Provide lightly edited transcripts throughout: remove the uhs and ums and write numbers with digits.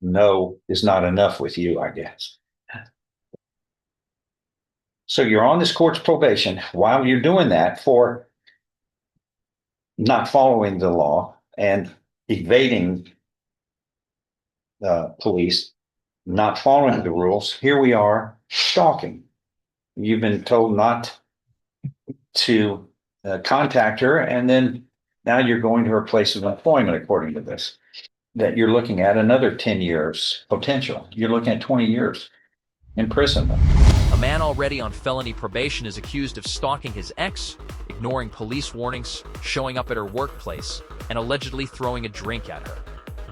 no is not enough with you, I guess. So you're on this court's probation. While you're doing that for not following the law and evading police, not following the rules, here we are stalking. You've been told not to contact her, and then now you're going to her place of employment, according to this, that you're looking at another 10 years potential. You're looking at 20 years imprisonment. A man already on felony probation is accused of stalking his ex, ignoring police warnings, showing up at her workplace, and allegedly throwing a drink at her.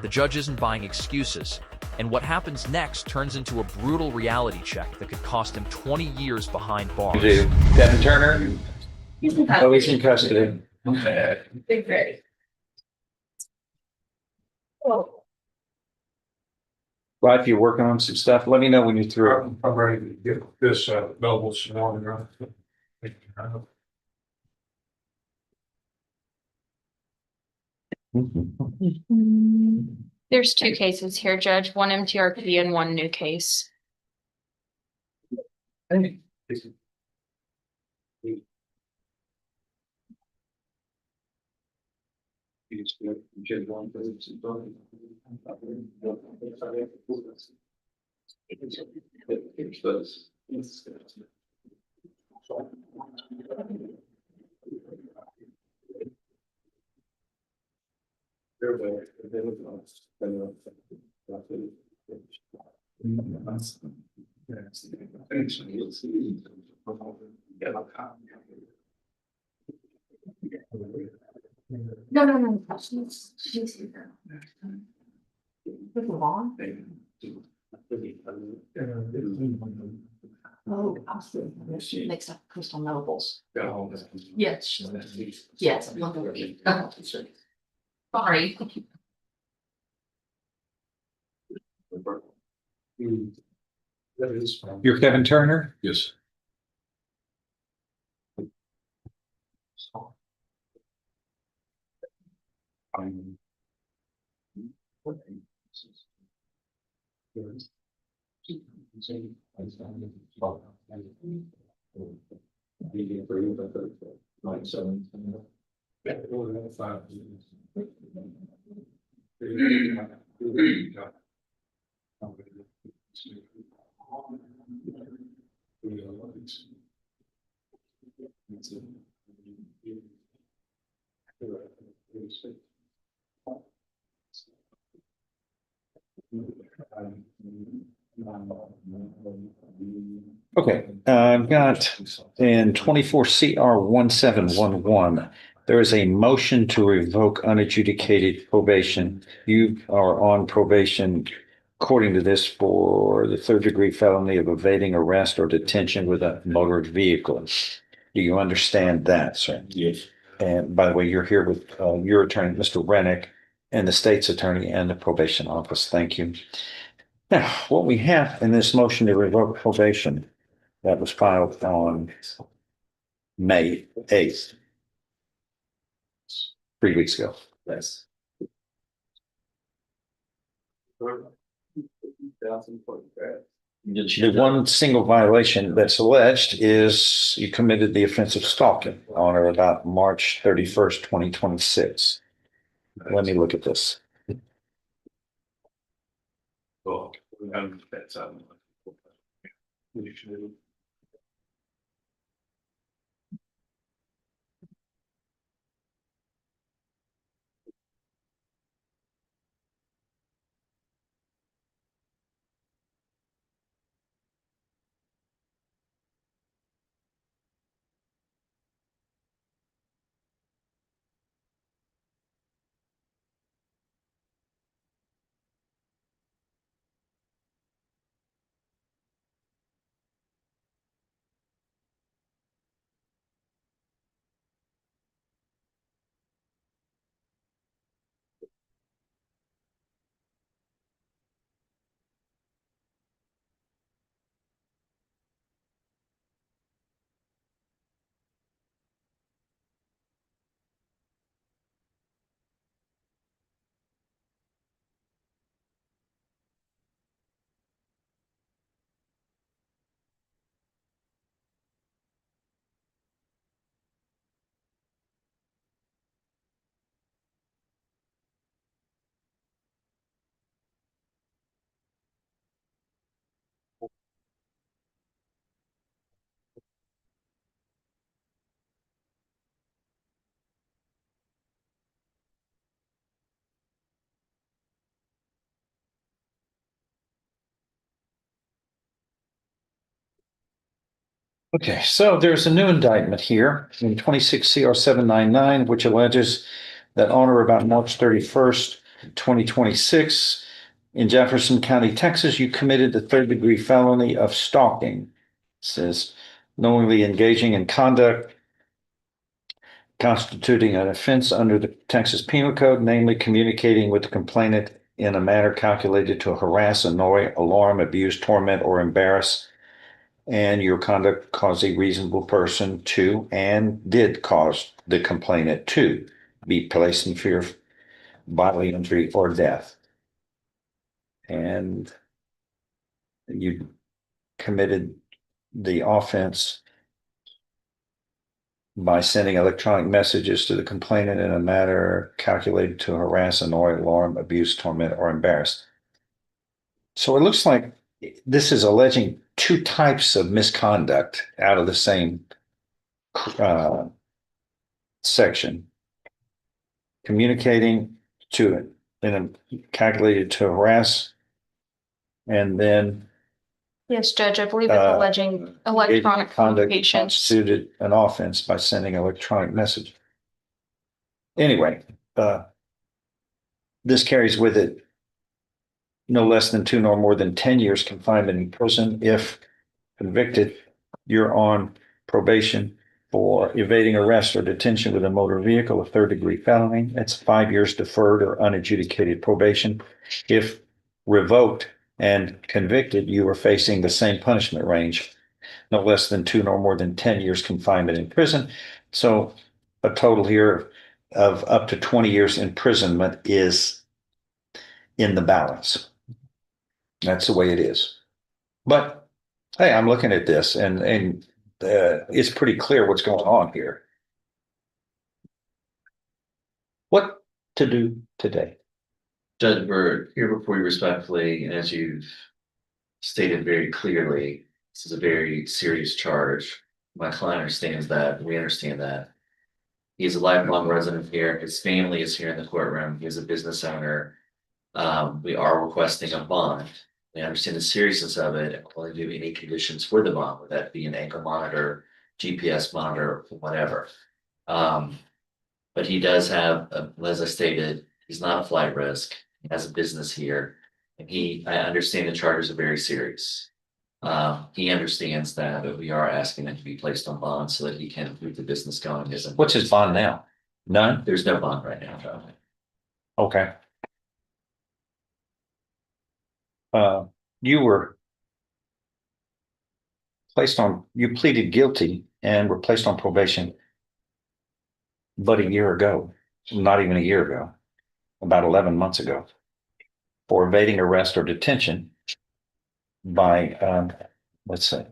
The judge isn't buying excuses, and what happens next turns into a brutal reality check that could cost him 20 years behind bars. Devin Turner? Oh, he's in custody. Big Ray. Oh, Well, if you're working on some stuff, let me know when you're through. I'm ready to get this noble sworn in. there's two cases here, Judge, one MTRP and one new case. No. She's here. With the law? Oh, absolutely. She makes up Crystal Nobles. Yes. Yes. Sorry. You're Kevin Turner? Yes. Okay, I've got in 24 CR 1711, there is a motion to revoke unadjudicated probation. You are on probation according to this for the third degree felony of evading arrest or detention with a motor vehicle. Do you understand that, sir? Yes. And by the way, you're here with your attorney, Mr. Rennick, and the state's attorney and the probation office. Thank you. Now, what we have in this motion to revoke probation that was filed on May 8th, 3 weeks ago. Yes. The one single violation that's alleged is you committed the offense of stalking on or about March 31st, 2026. Let me look at this. Oh, that's Okay, so there's a new indictment here in 26 CR 799, which alleges that on or about March 31st, 2026, in Jefferson County, Texas, you committed the third-degree felony of stalking. It says knowingly engaging in conduct constituting an offense under the Texas Penal Code, namely communicating with the complainant in a manner calculated to harass, annoy, alarm, abuse, torment, or embarrass, and your conduct caused a reasonable person to and did cause the complainant to be placed in fear of bodily injury or death. And you committed the offense by sending electronic messages to the complainant in a manner calculated to harass, annoy, alarm, abuse, torment, or embarrass. So it looks like this is alleging two types of misconduct out of the same section. Communicating to it in a calculated to harass, and then Yes, Judge, I believe it's alleging electronic conduct communications. constituted an offense by sending electronic message. Anyway, this carries with it no less than 2 nor more than 10 years confinement in prison. If convicted, you're on probation for evading arrest or detention with a motor vehicle, a third-degree felony. That's 5 years deferred or unadjudicated probation. If revoked and convicted, you are facing the same punishment range, no less than 2 nor more than 10 years confinement in prison. So a total here of up to 20 years imprisonment is in the balance. That's the way it is. But hey, I'm looking at this and it's pretty clear what's going on here. What to do today? Judge, we're here before you respectfully, and as you've stated very clearly, this is a very serious charge. My client understands that, we understand that. He's a lifelong resident here, his family is here in the courtroom, he's a business owner. We are requesting a bond. We understand the seriousness of it, and we'll do any conditions for the bond, would that be an ankle monitor, GPS monitor, whatever. But he does have, as I stated, he's not a flight risk, he has a business here. And I understand the charges are very serious. He understands that, but we are asking him to be placed on bond so that he can keep the business going. What's his bond now? None? There's no bond right now, John. Okay. You were you pleaded guilty and were placed on probation but a year ago, not even a year ago, about 11 months ago, for evading arrest or detention by, let's say,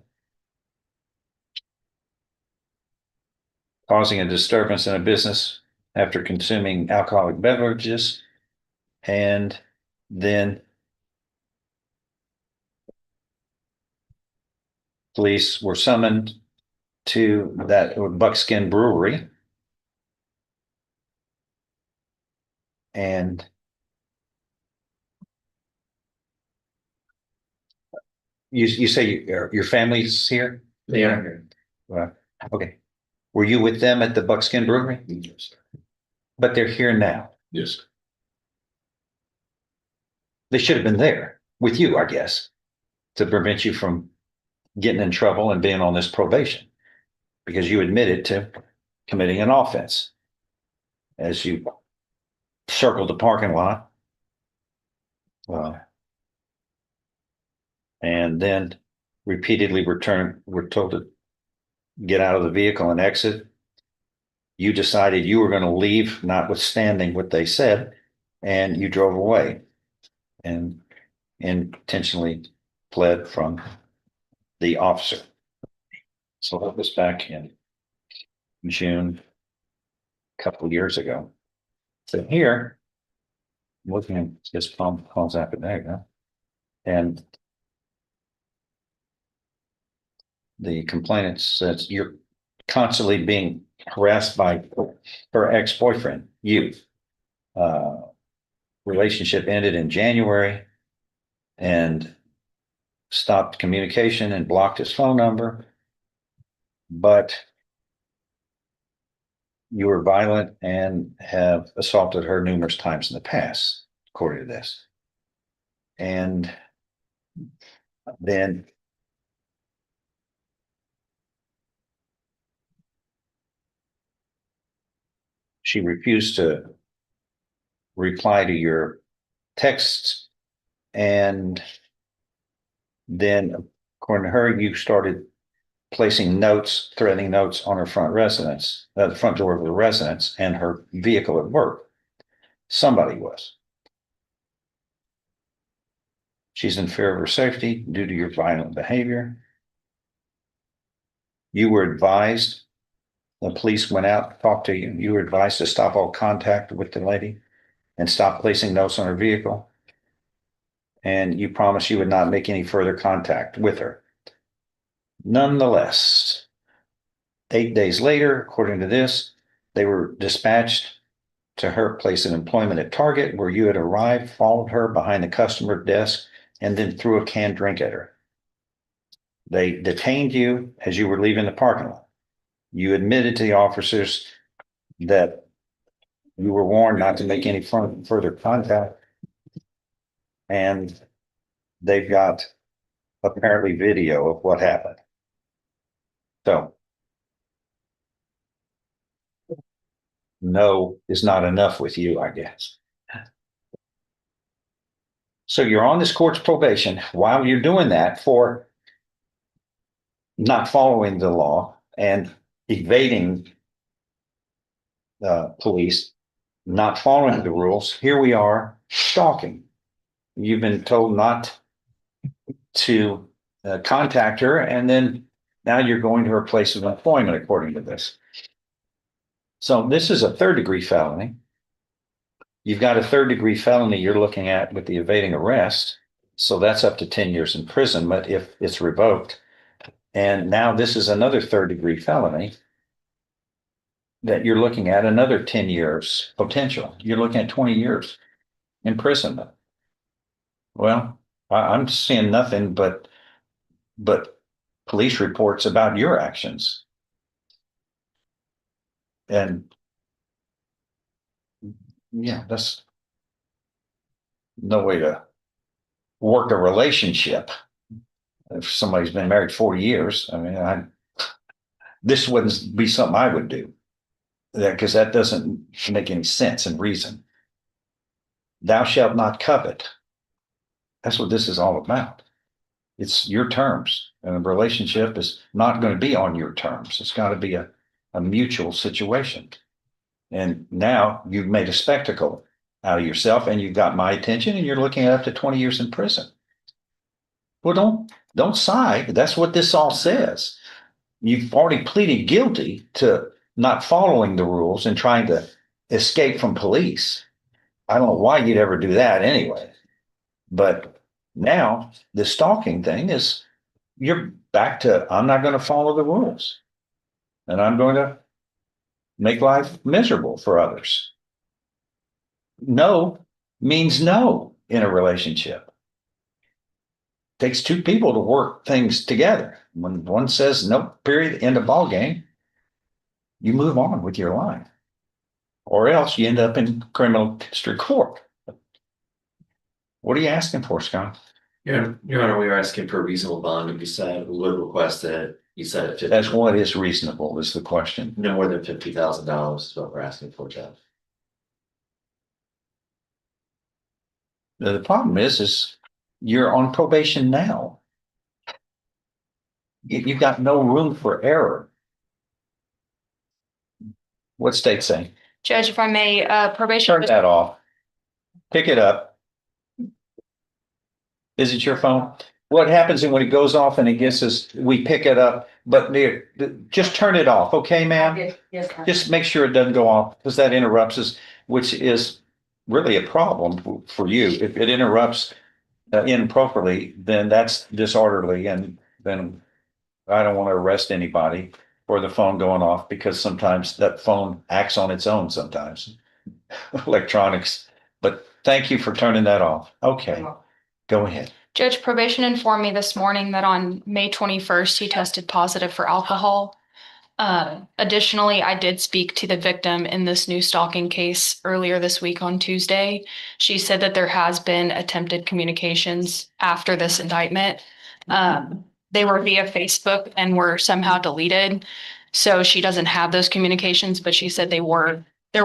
causing a disturbance in a business after consuming alcoholic beverages, and then police were summoned to that Buckskin Brewery. And you say your family's here? They are here. Well, okay. Were you with them at the Buckskin Brewery? Yes. But they're here now. Yes. They should have been there with you, I guess, to prevent you from getting in trouble and being on this probation, because you admitted to committing an offense as you circled the parking lot. And then repeatedly were told to get out of the vehicle and exit. You decided you were going to leave, notwithstanding what they said, and you drove away and intentionally fled from the officer. So that was back in June, a couple of years ago. So here, I'm looking at this Paul's affidavit, and the complainant says you're constantly being harassed by her ex-boyfriend. Relationship ended in January and stopped communication and blocked his phone number. but you were violent and have assaulted her numerous times in the past, according to this. And then she refused to reply to your texts. And then, according to her, you started placing notes, threatening notes on her front residence, the front door of the residence and her vehicle at work. Somebody was. She's in fear of her safety due to your violent behavior. You were advised, the police went out, talked to you. You were advised to stop all contact with the lady and stop placing notes on her vehicle. And you promised you would not make any further contact with her. Nonetheless, 8 days later, according to this, they were dispatched to her place of employment at Target, where you had arrived, followed her behind the customer desk, and then threw a canned drink at her. They detained you as you were leaving the parking lot. You admitted to the officers that you were warned not to make any further contact. And they've got apparently video of what happened. So no is not enough with you, I guess. So you're on this court's probation. While you're doing that for not following the law and evading police, not following the rules, here we are stalking. You've been told not to contact her, and then now you're going to her place of employment, according to this. So this is a third-degree felony. You've got a third-degree felony you're looking at with the evading arrest. So that's up to 10 years imprisonment if it's revoked. And now this is another third-degree felony that you're looking at, another 10 years potential. You're looking at 20 years imprisonment. Well, I'm seeing nothing but police reports about your actions. And yeah, that's no way to work a relationship. If somebody's been married 40 years, I mean, this wouldn't be something I would do, because that doesn't make any sense and reason. Thou shalt not covet. That's what this is all about. It's your terms, and a relationship is not going to be on your terms. It's got to be a mutual situation. And now you've made a spectacle out of yourself, and you've got my attention, and you're looking at up to 20 years in prison. Well, don't sigh. That's what this all says. You've already pleaded guilty to not following the rules and trying to escape from police. I don't know why you'd ever do that anyway. But now the stalking thing is, you're back to, I'm not going to follow the rules, and I'm going to make life miserable for others. No means no in a relationship. It takes two people to work things together. When one says no, period, end of ball game, you move on with your life, or else you end up in criminal district court. What are you asking for, Scott? Yeah, Your Honor, we are asking for a reasonable bond to be set. We would request that you set it. That's what is reasonable is the question. No more than $50,000 is what we're asking for, Jeff. The problem is you're on probation now. You've got no room for error. What's state saying? Judge, if I may, probation. Turn that off. Pick it up. Is it your phone? What happens when it goes off and it gets us, we pick it up, but just turn it off, okay, ma'am? Yes, ma'am. Just make sure it doesn't go off, because that interrupts us, which is really a problem for you. If it interrupts improperly, then that's disorderly, and then I don't want to arrest anybody for the phone going off, because sometimes that phone acts on its own sometimes. Electronics. But thank you for turning that off. Okay, go ahead. Judge, probation informed me this morning that on May 21st, he tested positive for alcohol. Additionally, I did speak to the victim in this new stalking case earlier this week on Tuesday. She said that there has been attempted communications after this indictment. They were via Facebook and were somehow deleted. So she doesn't have those communications, but she said there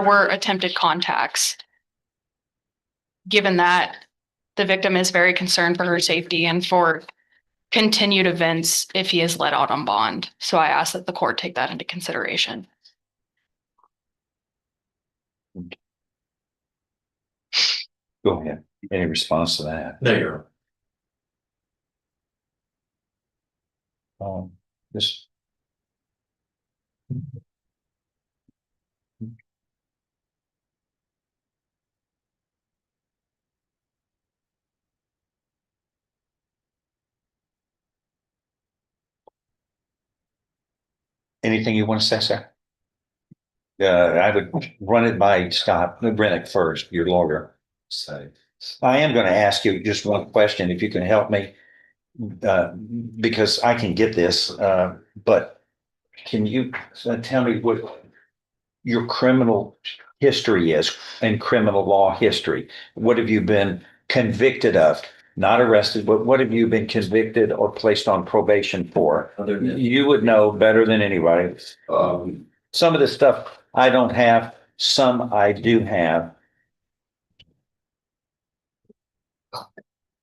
were attempted contacts. Given that, the victim is very concerned for her safety and for continued events if he is let out on bond. So I ask that the court take that into consideration. Go ahead. Any response to that? No, you're. Just. Anything you want to say, sir? I would run it by Scott Brennick first, your lawyer. So I am going to ask you just one question, if you can help me, because I can get this, but can you tell me what your criminal history is and criminal law history? What have you been convicted of? Not arrested, but what have you been convicted or placed on probation for? Other than, You would know better than anybody. Some of the stuff I don't have, some I do have.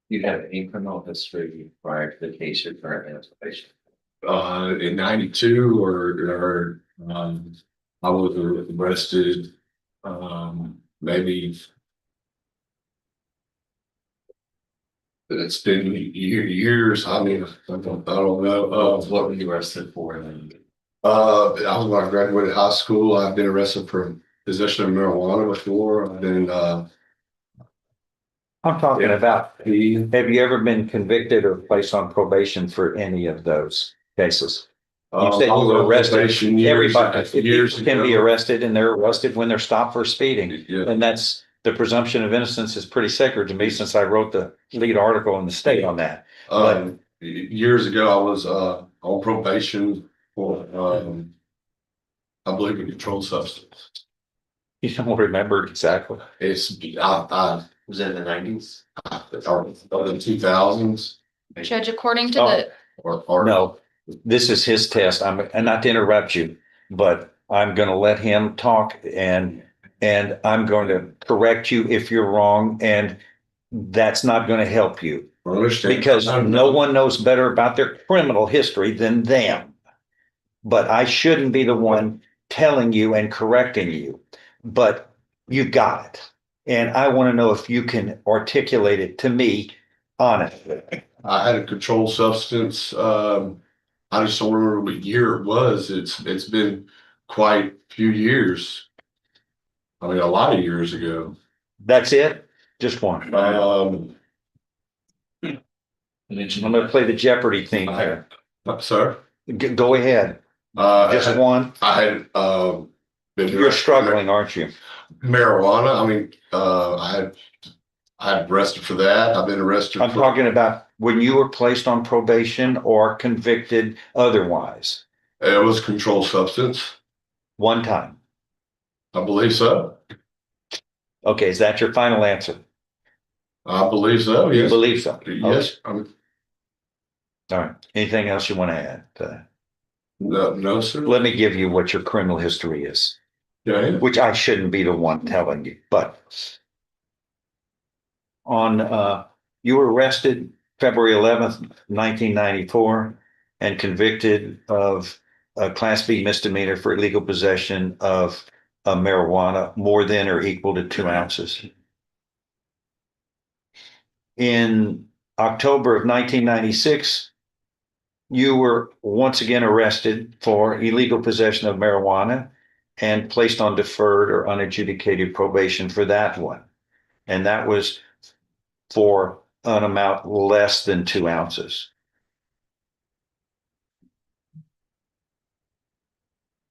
you have any criminal history prior to the case you're currently on probation? In 92 or I was arrested, maybe. It's been years. I mean, I don't know. What were you arrested for then? I was when I graduated high school. I've been arrested for possession of marijuana before. I've been, I'm talking about, have you you ever been convicted or placed on probation for any of those cases? You said you were arrested. Everybody years can be ago. arrested, and they're arrested when they're stopped for speeding. Yeah. And that's, the presumption of innocence is pretty sacred to me, since I wrote the lead article in the state on that. Years ago, I was on probation for I believe a controlled substance. You don't remember exactly. It's I Was it in the 90s? or the 2000s Judge, according to Oh. the, or No, this is his test. And not to interrupt you, but I'm going to let him talk, and I'm going to correct you if you're wrong, and that's not going to help you, I understand. because no one knows better about their criminal history than them. But I shouldn't be the one telling you and correcting you, but you got it. And I want to know if you can articulate it to me honestly. I had a controlled substance. I just don't remember what year it was. It's been quite a few years. I mean, a lot of years ago. That's it? Just one. I'm going to play the Jeopardy theme here. Sir, Go ahead. Just one. I had been. You're struggling, aren't you? Marijuana. I mean, I had arrested for that. I've been arrested. I'm talking about when you were placed on probation or convicted otherwise. It was controlled substance. One time. I believe so. Okay, is that your final answer? I believe so. You Yes. believe so? Yes. All right. Anything else you want to add to that? No, sir. Let me give you what your criminal history is, Yeah. which I shouldn't be the one telling you, but you were arrested February 11th, 1994, and convicted of a Class B misdemeanor for illegal possession of marijuana more than or equal to 2 ounces. In October of 1996, you were once again arrested for illegal possession of marijuana and placed on deferred or unadjudicated probation for that one. And that was for an amount less than 2 ounces.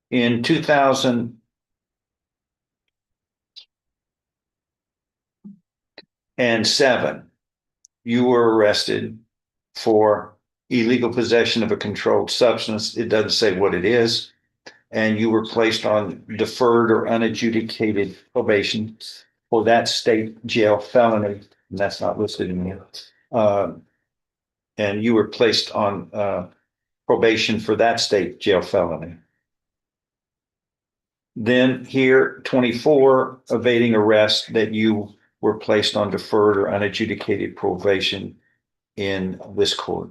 In 2007, you were arrested for illegal possession of a controlled substance. It doesn't say what it is. and you were placed on deferred or unadjudicated probation for that state jail felony, and that's not listed in here. And you were placed on probation for that state jail felony. Then here, 24, evading arrest, that you were placed on deferred or unadjudicated probation in this court.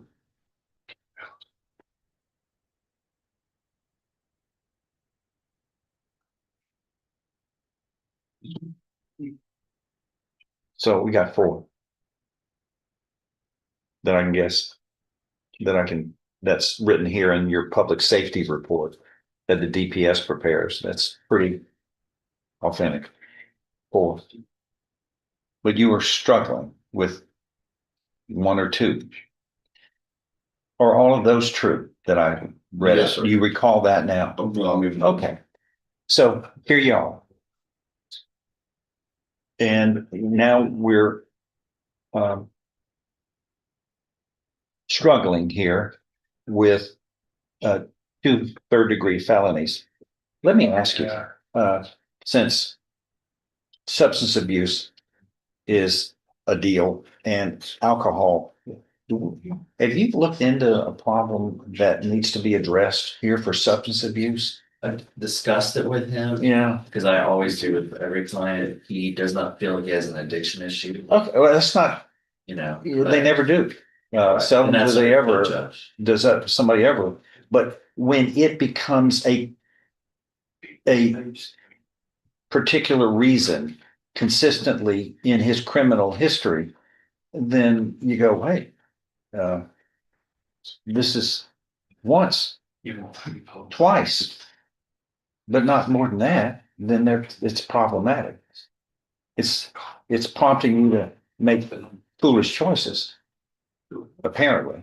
So we got 4 that I can guess, that's written here in your public safety report that the DPS prepares. That's pretty authentic. 4. But you were struggling with 1 or 2. Are all of those true that I read? Yes, sir. You recall that now? Okay. So here you are. And now we're struggling here with 2 third-degree felonies. Let me ask you, since substance abuse is a deal and alcohol, have you looked into a problem that needs to be addressed here for substance abuse? I've discussed it with him. Yeah. Because I always do with every client. He does not feel he has an addiction issue, Okay, well, that's not, you know. they never do. Right. Seldom And do that's they a ever, judge. does that somebody ever, but when it becomes a particular reason consistently in his criminal history, then you go, wait, this is once, twice, but not more than that, then it's problematic. It's prompting you to make foolish choices, apparently,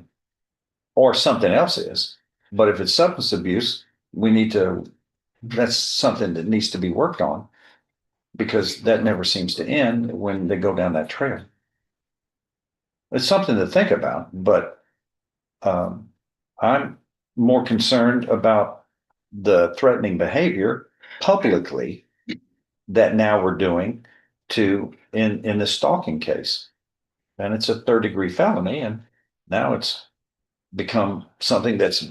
or something else is. But if it's substance abuse, that's something that needs to be worked on, because that never seems to end when they go down that trail. It's something to think about, but I'm more concerned about the threatening behavior publicly that now we're doing in the stalking case. And it's a third-degree felony, and now it's become something that's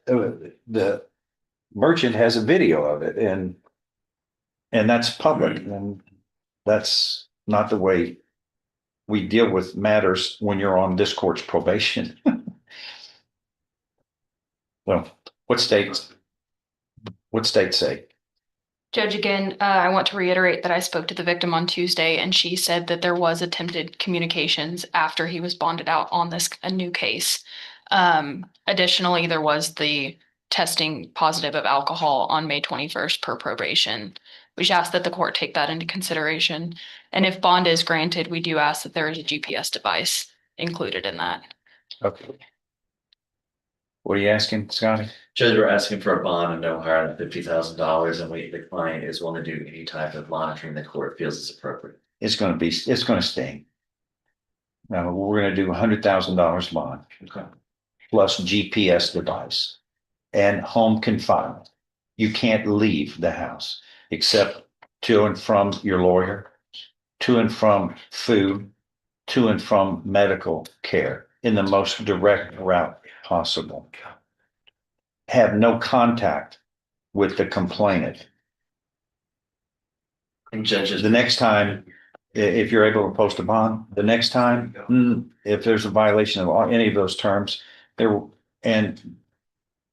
the merchant has a video of it, and that's public, and that's not the way we deal with matters when you're on this court's probation. Well, what states say? Judge, again, I want to reiterate that I spoke to the victim on Tuesday, and she said that there was attempted communications after he was bonded out on a new case. Additionally, there was the testing positive of alcohol on May 21st per probation. We should ask that the court take that into consideration. And if bond is granted, we do ask that there is a GPS device included in that. Okay. What are you asking, Scotty? Judge, we're asking for a bond of no higher than $50,000, and the client is willing to do any type of monitoring the court feels is appropriate. It's going to sting. Now, we're going to do $100,000 bond. Okay. Plus GPS device and home confinement. You can't leave the house except to and from your lawyer, to and from food, to and from medical care in the most direct route possible. Have no contact with the complainant. And judges. The next time, if you're able to post a bond, the next time, if there's a violation of any of those terms, and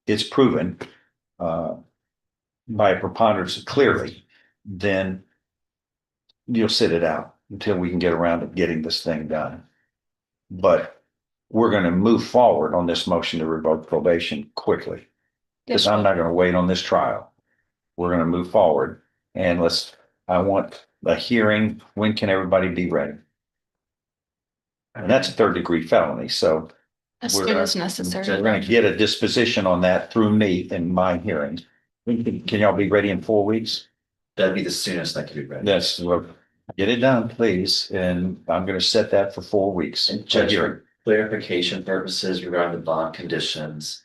it's proven by a preponderance clearly, then you'll sit it out until we can get around to getting this thing done. But we're going to move forward on this motion to revoke probation quickly, because I'm not going to wait on this trial. We're going to move forward, and I want a hearing. When can everybody be ready? And that's a third-degree felony, so As soon as necessary. we're going to get a disposition on that through me in my hearing. Can y'all be ready in 4 weeks? That'd be the soonest I could be ready. Yes, well, get it done, please, and I'm going to set that for 4 weeks. And judge, for clarification purposes regarding the bond conditions,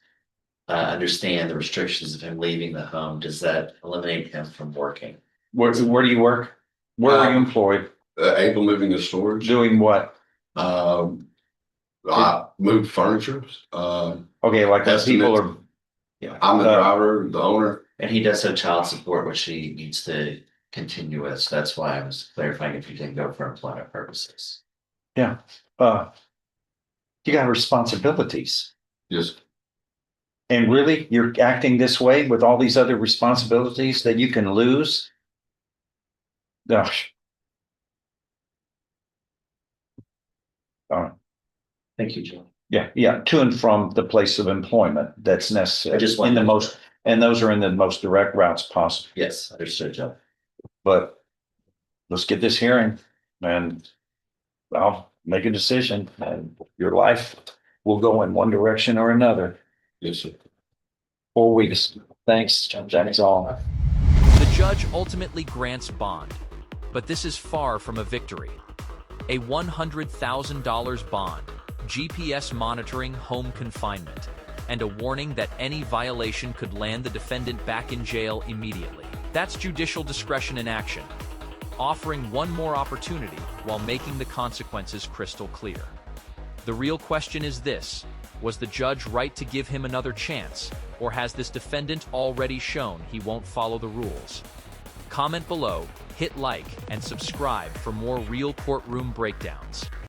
understand the restrictions of him leaving the home, does that eliminate him from working? Where do you work? Where are you employed? Able moving and storage. Doing what? I move furniture. Okay, like when people are, Yeah, I'm the driver, the owner. and he does have child support, which he needs to continue with. So that's why I was clarifying if he didn't go for employment purposes. you got responsibilities. Yes. And really, you're acting this way with all these other responsibilities that you can lose? Gosh. Thank you, Joe. Yeah, to and from the place of employment that's necessary. I just in the wanted- most, and those are in the most direct routes possible. Yes, understood, Joe. But let's get this hearing and I'll make a decision and your life will go in one direction or another. Yes, sir. 4 weeks. Thanks, that's all. The judge ultimately grants bond, but this is far from a victory. A $100,000 bond, GPS monitoring home confinement, and a warning that any violation could land the defendant back in jail immediately. That's judicial discretion in action, offering one more opportunity while making the consequences crystal clear. The real question is this: was the judge right to give him another chance, or has this defendant already shown he won't follow the rules? Comment below, hit like, and subscribe for more real courtroom breakdowns.